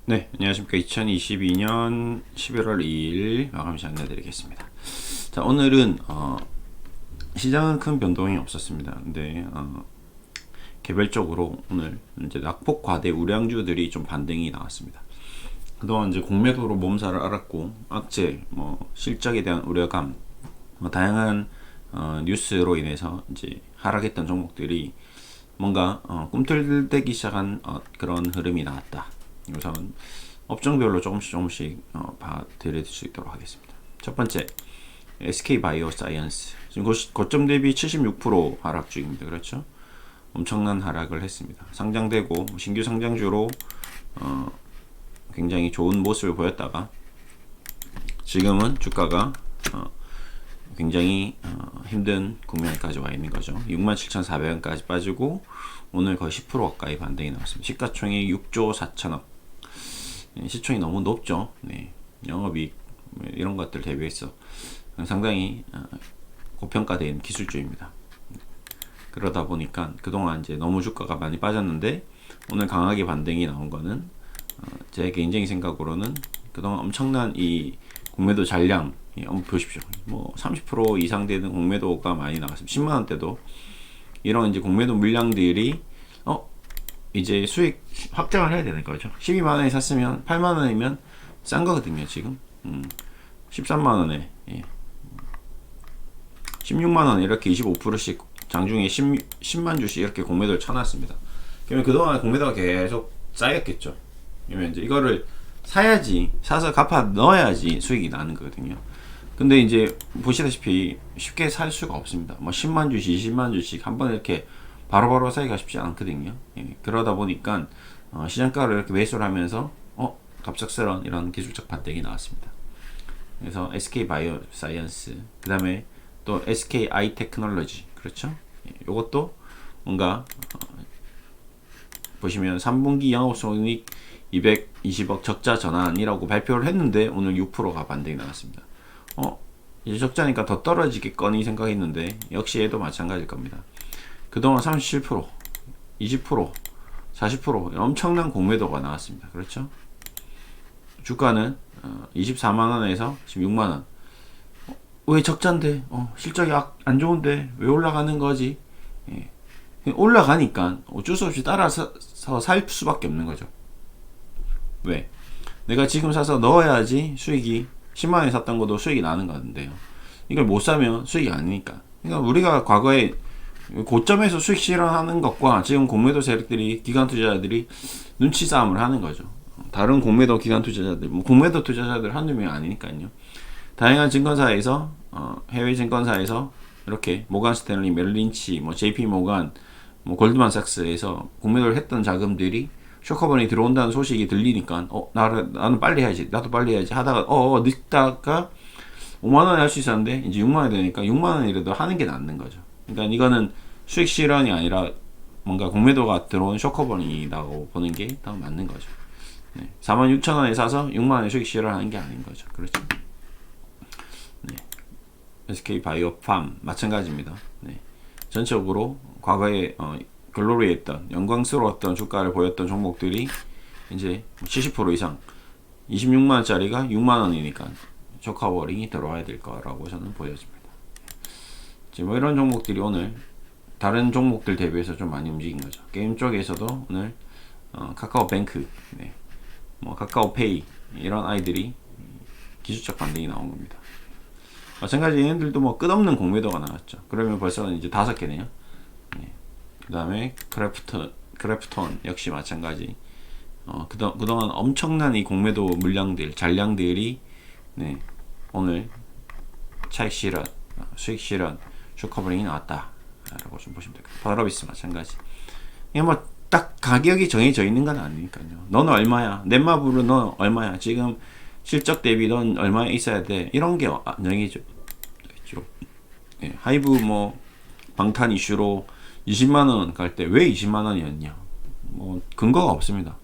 네, 안녕하십니까. 2022년 11월 2일 마감 시간 내드리겠습니다. 자, 오늘은 시장은 큰 변동이 없었습니다. 근데 개별적으로 오늘 이제 낙폭 과대 우량주들이 좀 반등이 나왔습니다. 그동안 이제 공매도로 몸살을 앓았고 악재, 실적에 대한 우려감, 다양한 뉴스로 인해서 이제 하락했던 종목들이 뭔가 꿈틀대기 시작한 그런 흐름이 나왔다. 우선 업종별로 조금씩 봐드릴 수 있도록 하겠습니다. 첫 번째, SK 바이오사이언스 지금 고점 대비 76% 하락 중입니다. 그렇죠? 엄청난 하락을 했습니다. 상장되고 신규 상장주로 굉장히 좋은 모습을 보였다가 지금은 주가가 굉장히 힘든 국면까지 와 있는 거죠. 67,400원까지 빠지고 오늘 거의 10% 가까이 반등이 나왔습니다. 시가총액 6조 4천억. 시총이 너무 높죠. 네. 영업이익 이런 것들 대비해서 상당히 고평가된 기술주입니다. 그러다 보니까 그동안 이제 너무 주가가 많이 빠졌는데 오늘 강하게 반등이 나온 거는 제 개인적인 생각으로는 그동안 엄청난 이 공매도 잔량 한번 보십시오. 30% 이상 되는 공매도가 많이 나왔습니다. 10만 원대도 이런 이제 공매도 물량들이 이제 수익 확장을 해야 되는 거죠. 12만 원에 샀으면 8만 원이면 싼 거거든요, 지금. 13만 원에 16만 원 이렇게 25%씩 장중에 10만 주씩 이렇게 공매도를 쳐놨습니다. 그러면 그동안 공매도가 계속 쌓였겠죠. 그러면 이제 이거를 사서 갚아 넣어야지 수익이 나는 거거든요. 근데 이제 보시다시피 쉽게 살 수가 없습니다. 10만 주씩, 20만 주씩 한 번 이렇게 바로바로 사기가 쉽지 않거든요. 그러다 보니까 시장가를 이렇게 매수를 하면서 갑작스러운 이런 기술적 반등이 나왔습니다. 그래서 SK 바이오사이언스, 그 다음에 또 SK 아이 테크놀로지, 그렇죠? 이것도 뭔가 보시면 3분기 영업손익 220억 적자 전환이라고 발표를 했는데 오늘 6%가 반등이 나왔습니다. 이제 적자니까 더 떨어지겠거니 생각했는데 역시 얘도 마찬가지일 겁니다. 그동안 37%, 20%, 40% 엄청난 공매도가 나왔습니다. 그렇죠? 주가는 24만 원에서 지금 6만 원. 왜 적자인데? 실적이 안 좋은데 왜 올라가는 거지? 올라가니까 어쩔 수 없이 따라서 살 수밖에 없는 거죠. 왜? 내가 지금 사서 넣어야지 수익이 10만 원에 샀던 것도 수익이 나는 건데요. 이걸 못 사면 수익이 아니니까. 그러니까 우리가 과거에 고점에서 수익 실현하는 것과 지금 공매도 세력들이 기관 투자자들이 눈치 싸움을 하는 거죠. 다른 공매도 기관 투자자들, 공매도 투자자들 한두 명이 아니니까요. 다양한 증권사에서 해외 증권사에서 이렇게 모간 스탠리, 멜린치, JP 모간, 골드만삭스에서 공매도를 했던 자금들이 쇼커번이 들어온다는 소식이 들리니까 나는 빨리 해야지, 나도 빨리 해야지 하다가 늦다가 5만 원에 할 수 있었는데 이제 6만 원이 되니까 6만 원이라도 하는 게 낫는 거죠. 그러니까 이거는 수익 실현이 아니라 뭔가 공매도가 들어온 쇼커번이라고 보는 게 더 맞는 거죠. 46,000원에 사서 6만 원에 수익 실현하는 게 아닌 거죠. 그렇죠. SK 바이오팜 마찬가지입니다. 전적으로 과거에 글로리했던 영광스러웠던 주가를 보였던 종목들이 이제 70% 이상 26만 원짜리가 6만 원이니까 쇼커버링이 들어와야 될 거라고 저는 보여집니다. 지금 이런 종목들이 오늘 다른 종목들 대비해서 좀 많이 움직인 거죠. 게임 쪽에서도 오늘 카카오뱅크, 카카오페이 이런 아이들이 기술적 반등이 나온 겁니다. 마찬가지 얘네들도 끝없는 공매도가 나왔죠. 그러면 벌써 이제 5개네요. 그 다음에 크래프톤 역시 마찬가지. 그동안 엄청난 이 공매도 물량들, 잔량들이 오늘 차익 실현, 수익 실현, 쇼커버링이 나왔다 라고 좀 보시면 됩니다. 파라비스 마찬가지. 이게 딱 가격이 정해져 있는 건 아니니까요. 너는 얼마야? 넷마블은 넌 얼마야? 지금 실적 대비 넌 얼마에 있어야 돼? 이런 게 정해져 있죠. 하이브 방탄 이슈로 20만 원 갈 때 왜 20만 원이었냐? 근거가 없습니다.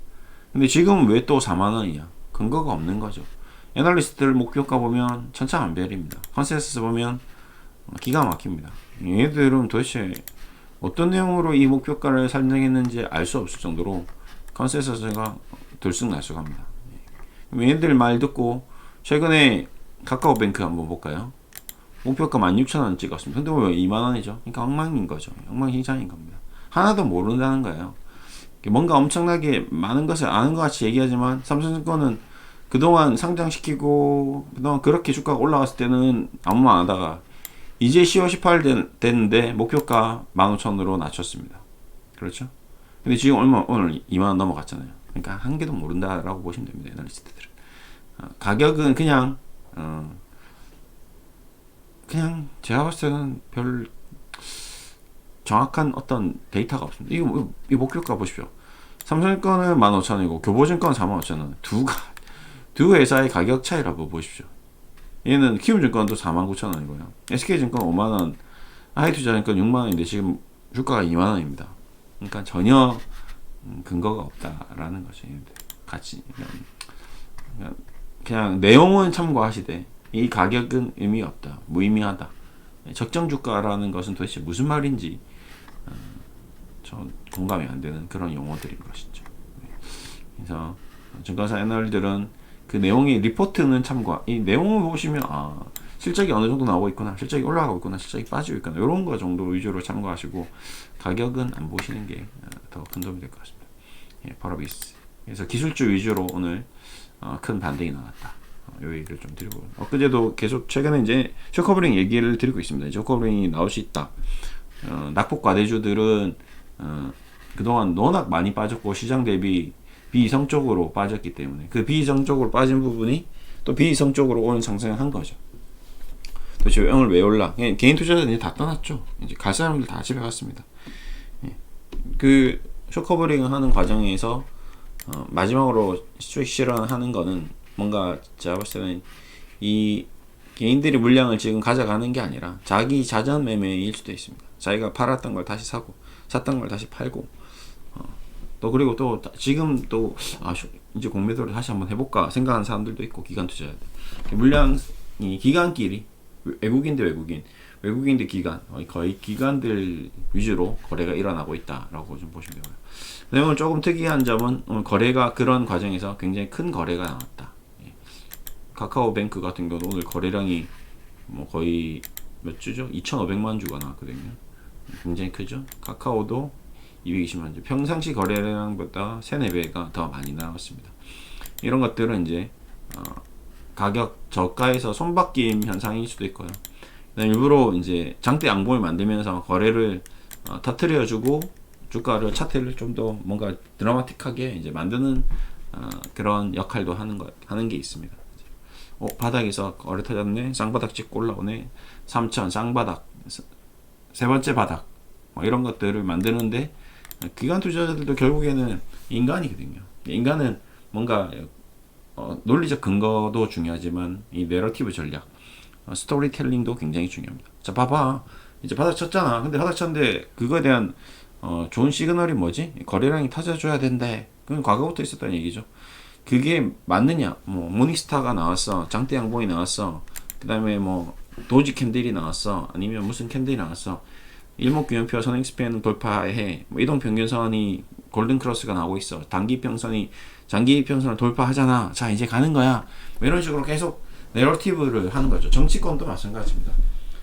근데 지금은 왜 또 4만 원이냐? 근거가 없는 거죠. 애널리스트들 목표가 보면 천차만별입니다. 컨센서스 보면 기가 막힙니다. 얘들은 도대체 어떤 내용으로 이 목표가를 설정했는지 알 수 없을 정도로 컨센서스가 들쑥날쑥합니다. 얘네들 말 듣고 최근에 카카오뱅크 한번 볼까요? 목표가 16,000원 찍었습니다. 근데 왜 2만원이죠? 그러니까 엉망인 거죠. 엉망진창인 겁니다. 하나도 모른다는 거예요. 뭔가 엄청나게 많은 것을 아는 것 같이 얘기하지만 삼성증권은 그동안 상장시키고 그동안 그렇게 주가가 올라갔을 때는 아무 말 안 하다가 이제 10월 18일 됐는데 목표가 15,000원으로 낮췄습니다. 그렇죠? 근데 지금 오늘 2만원 넘어갔잖아요. 그러니까 한 개도 모른다라고 보시면 됩니다. 애널리스트들은. 가격은 그냥 제가 봤을 때는 별 정확한 어떤 데이터가 없습니다. 이 목표가 보십시오. 삼성증권은 15,000원이고 교보증권은 45,000원. 두 회사의 가격 차이라고 보십시오. 얘는 키움증권도 49,000원이고요. SK증권 5만원, 하이투자증권 6만원인데 지금 주가가 2만원입니다. 그러니까 전혀 근거가 없다라는 거죠. 같이 그냥 내용은 참고하시되 이 가격은 의미 없다, 무의미하다. 적정 주가라는 것은 도대체 무슨 말인지 전 공감이 안 되는 그런 용어들인 것이죠. 그래서 증권사 애널들은 그 내용의 리포트는 이 내용을 보시면 실적이 어느 정도 나오고 있구나, 실적이 올라가고 있구나, 실적이 빠지고 있구나, 이런 거 정도 위주로 참고하시고 가격은 안 보시는 게 더 큰 도움이 될 것 같습니다. 파라비스. 그래서 기술주 위주로 오늘 큰 반등이 나왔다. 요 얘기를 좀 드리고, 엊그제도 계속 최근에 이제 쇼커버링 얘기를 드리고 있습니다. 쇼커버링이 나올 수 있다. 낙폭 과대주들은 그동안 워낙 많이 빠졌고 시장 대비 비이성적으로 빠졌기 때문에 그 비이성적으로 빠진 부분이 또 비이성적으로 오늘 상승한 거죠. 도대체 오늘 왜 올라? 개인 투자자들 이제 다 떠났죠. 이제 갈 사람들 다 집에 갔습니다. 그 쇼커버링을 하는 과정에서 마지막으로 스트릭 실현하는 거는 뭔가 제가 봤을 때는 이 개인들이 물량을 지금 가져가는 게 아니라 자기 자전 매매일 수도 있습니다. 자기가 팔았던 걸 다시 사고 샀던 걸 다시 팔고 또 그리고 또 지금 또 이제 공매도를 다시 한번 해볼까 생각하는 사람들도 있고, 기관 투자자들 물량이 기관끼리 외국인 대 기관, 거의 기관들 위주로 거래가 일어나고 있다라고 좀 보시면 되고요. 그다음에 조금 특이한 점은 오늘 거래가 그런 과정에서 굉장히 큰 거래가 나왔다. 카카오뱅크 같은 경우도 오늘 거래량이 뭐 거의 몇 주죠? 2,500만 주가 나왔거든요. 굉장히 크죠. 카카오도 220만 주, 평상시 거래량보다 3-4배가 더 많이 나왔습니다. 이런 것들은 이제 가격 저가에서 손바뀜 현상일 수도 있고요. 일부러 이제 장대 양봉을 만들면서 거래를 터트려주고 주가를 차트를 좀 더 뭔가 드라마틱하게 이제 만드는 그런 역할도 하는 게 있습니다. 바닥에서 거래 터졌네, 쌍바닥 찍고 올라오네, 3천 쌍바닥, 세 번째 바닥, 이런 것들을 만드는데 기관 투자자들도 결국에는 인간이거든요. 인간은 뭔가 논리적 근거도 중요하지만 이 내러티브 전략, 스토리텔링도 굉장히 중요합니다. 자, 봐봐, 이제 바닥 쳤잖아. 근데 바닥 쳤는데 그거에 대한 좋은 시그널이 뭐지? 거래량이 터져줘야 된대. 그건 과거부터 있었다는 얘기죠. 그게 맞느냐? 뭐 모닝스타가 나왔어, 장대 양봉이 나왔어, 그 다음에 뭐 도지 캔들이 나왔어, 아니면 무슨 캔들이 나왔어, 일목균형표 선행스팬을 돌파해, 뭐 이동평균선이 골든크로스가 나오고 있어, 장기평선을 돌파하잖아, 자 이제 가는 거야, 뭐 이런 식으로 계속 내러티브를 하는 거죠. 정치권도 마찬가지입니다.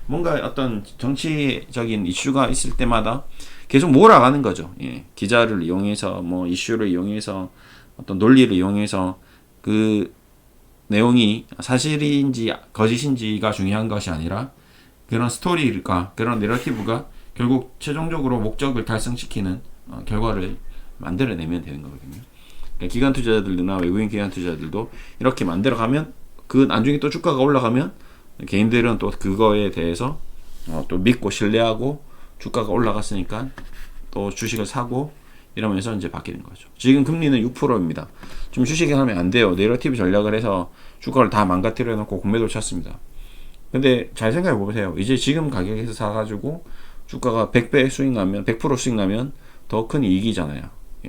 뭔가 어떤 정치적인 이슈가 있을 때마다 계속 몰아가는 거죠. 기자를 이용해서, 뭐 이슈를 이용해서, 어떤 논리를 이용해서 그 내용이 사실인지 거짓인지가 중요한 것이 아니라 그런 스토리가, 그런 내러티브가 결국 최종적으로 목적을 달성시키는 결과를 만들어내면 되는 거거든요. 그러니까 기관 투자자들이나 외국인 기관 투자자들도 이렇게 만들어가면 그 나중에 또 주가가 올라가면 개인들은 또 그거에 대해서 또 믿고 신뢰하고 주가가 올라갔으니까 또 주식을 사고 이러면서 이제 바뀌는 거죠. 지금 금리는 6%입니다. 좀 주식에 하면 안 돼요. 내러티브 전략을 해서 주가를 다 망가뜨려 놓고 공매도를 쳤습니다. 근데 잘 생각해 보세요. 이제 지금 가격에서 사가지고 주가가 100배 수익 나면, 100% 수익 나면 더 큰 이익이잖아요.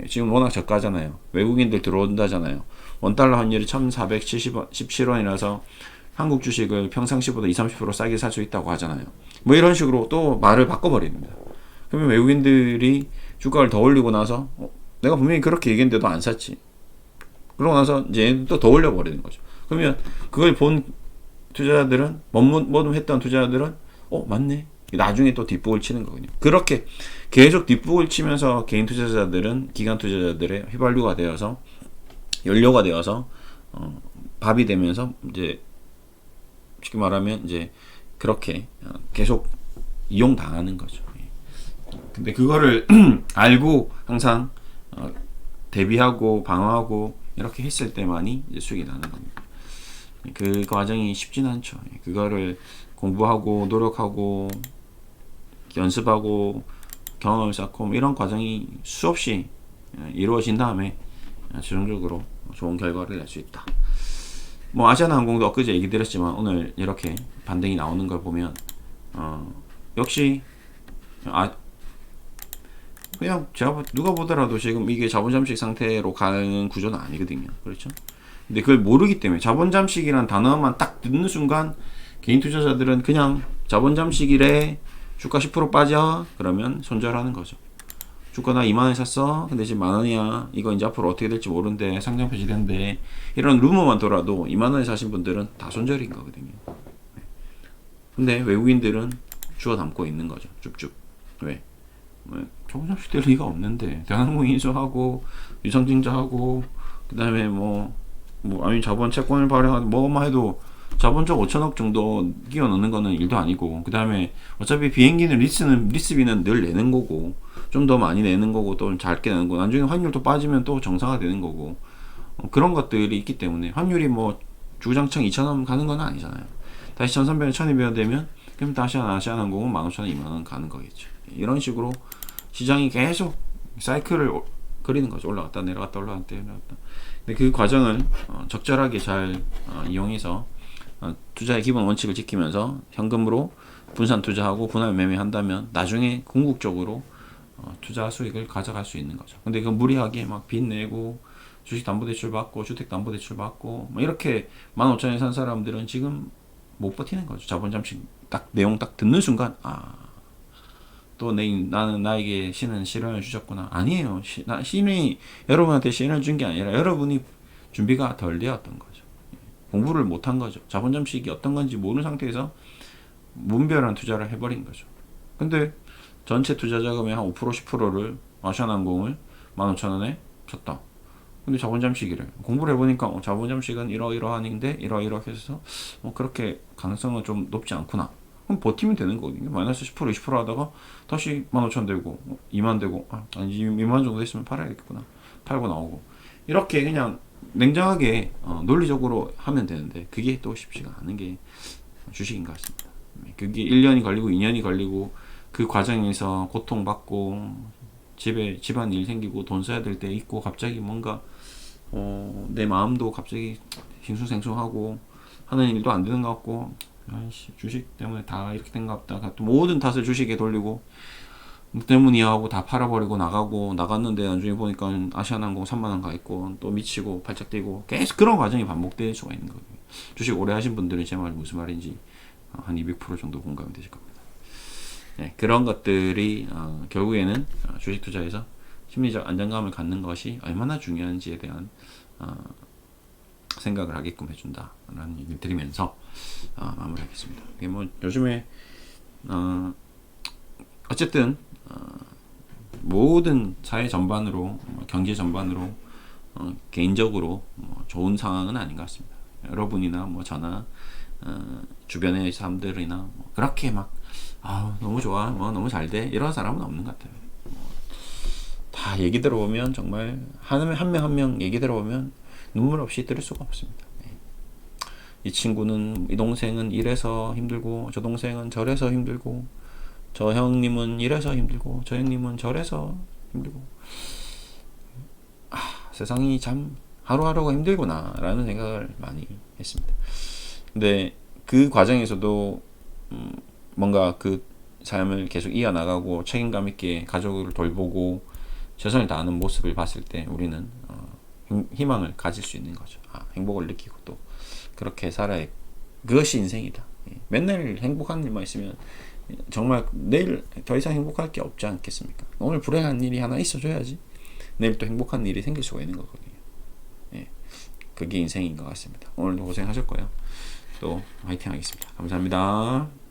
지금 워낙 저가잖아요. 외국인들 들어온다잖아요. 원달러 환율이 1,417원이라서 한국 주식을 평상시보다 20-30% 싸게 살 수 있다고 하잖아요. 뭐 이런 식으로 또 말을 바꿔버립니다. 그러면 외국인들이 주가를 더 올리고 나서 내가 분명히 그렇게 얘기했는데도 안 샀지. 그러고 나서 이제 또 더 올려버리는 거죠. 그러면 그걸 본 투자자들은 뭐뭐 했던 투자자들은 맞네. 나중에 또 뒷북을 치는 거거든요. 그렇게 계속 뒷북을 치면서 개인 투자자들은 기관 투자자들의 휘발유가 되어서 연료가 되어서 밥이 되면서 이제 쉽게 말하면 이제 그렇게 계속 이용당하는 거죠. 근데 그거를 알고 항상 대비하고 방어하고 이렇게 했을 때만이 이제 수익이 나는 겁니다. 그 과정이 쉽지는 않죠. 그거를 공부하고 노력하고 연습하고 경험을 쌓고 이런 과정이 수없이 이루어진 다음에 최종적으로 좋은 결과를 낼 수 있다. 뭐 아시아나항공도 엊그제 얘기 드렸지만 오늘 이렇게 반등이 나오는 걸 보면 역시 그냥 제가 누가 보더라도 지금 이게 자본 잠식 상태로 가는 구조는 아니거든요. 그렇죠? 근데 그걸 모르기 때문에 자본 잠식이란 단어만 딱 듣는 순간 개인 투자자들은 그냥 자본 잠식이래 주가 10% 빠져 그러면 손절하는 거죠. 주가 나 2만원 샀어 근데 지금 만원이야 이거 이제 앞으로 어떻게 될지 모르는데 상장 폐지된대 이런 루머만 돌아도 2만원에 사신 분들은 다 손절인 거거든요. 근데 외국인들은 주워 담고 있는 거죠. 쭉쭉. 왜? 자본 잠식 될 리가 없는데 대한항공 인수하고 유상증자하고 그 다음에 아니 자본 채권을 발행하고 뭐만 해도 자본적 5천억 정도 끼워 넣는 거는 일도 아니고 그 다음에 어차피 비행기는 리스비는 늘 내는 거고 좀 더 많이 내는 거고 또 작게 내는 거고 나중에 환율도 빠지면 또 정상화 되는 거고 그런 것들이 있기 때문에 환율이 뭐 주구장창 2,000원 가는 건 아니잖아요. 다시 1,300원, 1,200원 되면 그럼 다시 아시아나항공은 15,000원, 20,000원 가는 거겠죠. 이런 식으로 시장이 계속 사이클을 그리는 거죠. 올라갔다 내려갔다 올라갔다 내려갔다. 근데 그 과정을 적절하게 잘 이용해서 투자의 기본 원칙을 지키면서 현금으로 분산 투자하고 분할 매매한다면 나중에 궁극적으로 투자 수익을 가져갈 수 있는 거죠. 근데 그 무리하게 막 빚 내고 주식담보대출 받고 주택담보대출 받고 이렇게 15,000원에 산 사람들은 지금 못 버티는 거죠. 자본 잠식 딱 내용 딱 듣는 순간 또 나는 나에게 신은 시련을 주셨구나. 아니에요. 신이 여러분한테 시련을 준 게 아니라 여러분이 준비가 덜 되었던 거죠. 공부를 못한 거죠. 자본 잠식이 어떤 건지 모르는 상태에서 무분별한 투자를 해버린 거죠. 근데 전체 투자 자금의 한 5% 10%를 아시아나항공을 15,000원에 쳤다. 근데 자본 잠식이래. 공부를 해보니까 자본 잠식은 이러이러한인데 이러이러하게 해서 그렇게 가능성은 좀 높지 않구나. 그럼 버티면 되는 거거든요. 마이너스 10% 20% 하다가 다시 15,000 되고 2만 되고 아니 2만 정도 됐으면 팔아야겠구나. 팔고 나오고 이렇게 그냥 냉정하게 논리적으로 하면 되는데 그게 또 쉽지가 않은 게 주식인 것 같습니다. 그게 1년이 걸리고 2년이 걸리고 그 과정에서 고통받고 집안일 생기고 돈 써야 될 때 있고 갑자기 뭔가 내 마음도 갑자기 싱숭생숭하고 하는 일도 안 되는 것 같고 아이씨 주식 때문에 다 이렇게 된 것 같다. 또 모든 탓을 주식에 돌리고 뭐 때문이야 하고 다 팔아버리고 나갔는데 나중에 보니까 아시아나항공 3만원 가 있고 또 미치고 발작 뛰고 계속 그런 과정이 반복될 수가 있는 거예요. 주식 오래 하신 분들은 제 말이 무슨 말인지 한 200% 정도 공감이 되실 겁니다. 네, 그런 것들이 결국에는 주식 투자에서 심리적 안정감을 갖는 것이 얼마나 중요한지에 대한 생각을 하게끔 해준다라는 얘기를 드리면서 마무리하겠습니다. 이게 뭐 요즘에 어쨌든 모든 사회 전반으로 경제 전반으로 개인적으로 좋은 상황은 아닌 것 같습니다. 여러분이나 저나 주변의 사람들이나 그렇게 막 너무 좋아 너무 잘돼 이런 사람은 없는 것 같아요. 다 얘기 들어보면 정말 한 명 한 명 얘기 들어보면 눈물 없이 들을 수가 없습니다. 이 친구는 이 동생은 이래서 힘들고 저 동생은 저래서 힘들고 저 형님은 이래서 힘들고 저 형님은 저래서 힘들고 세상이 참 하루하루가 힘들구나 라는 생각을 많이 했습니다. 근데 그 과정에서도 뭔가 그 삶을 계속 이어나가고 책임감 있게 가족을 돌보고 최선을 다하는 모습을 봤을 때 우리는 희망을 가질 수 있는 거죠. 행복을 느끼고 또 그렇게 살아야 그것이 인생이다. 맨날 행복한 일만 있으면 정말 내일 더 이상 행복할 게 없지 않겠습니까? 오늘 불행한 일이 하나 있어줘야지 내일 또 행복한 일이 생길 수가 있는 거거든요. 그게 인생인 것 같습니다. 오늘도 고생하셨고요. 또 화이팅 하겠습니다. 감사합니다.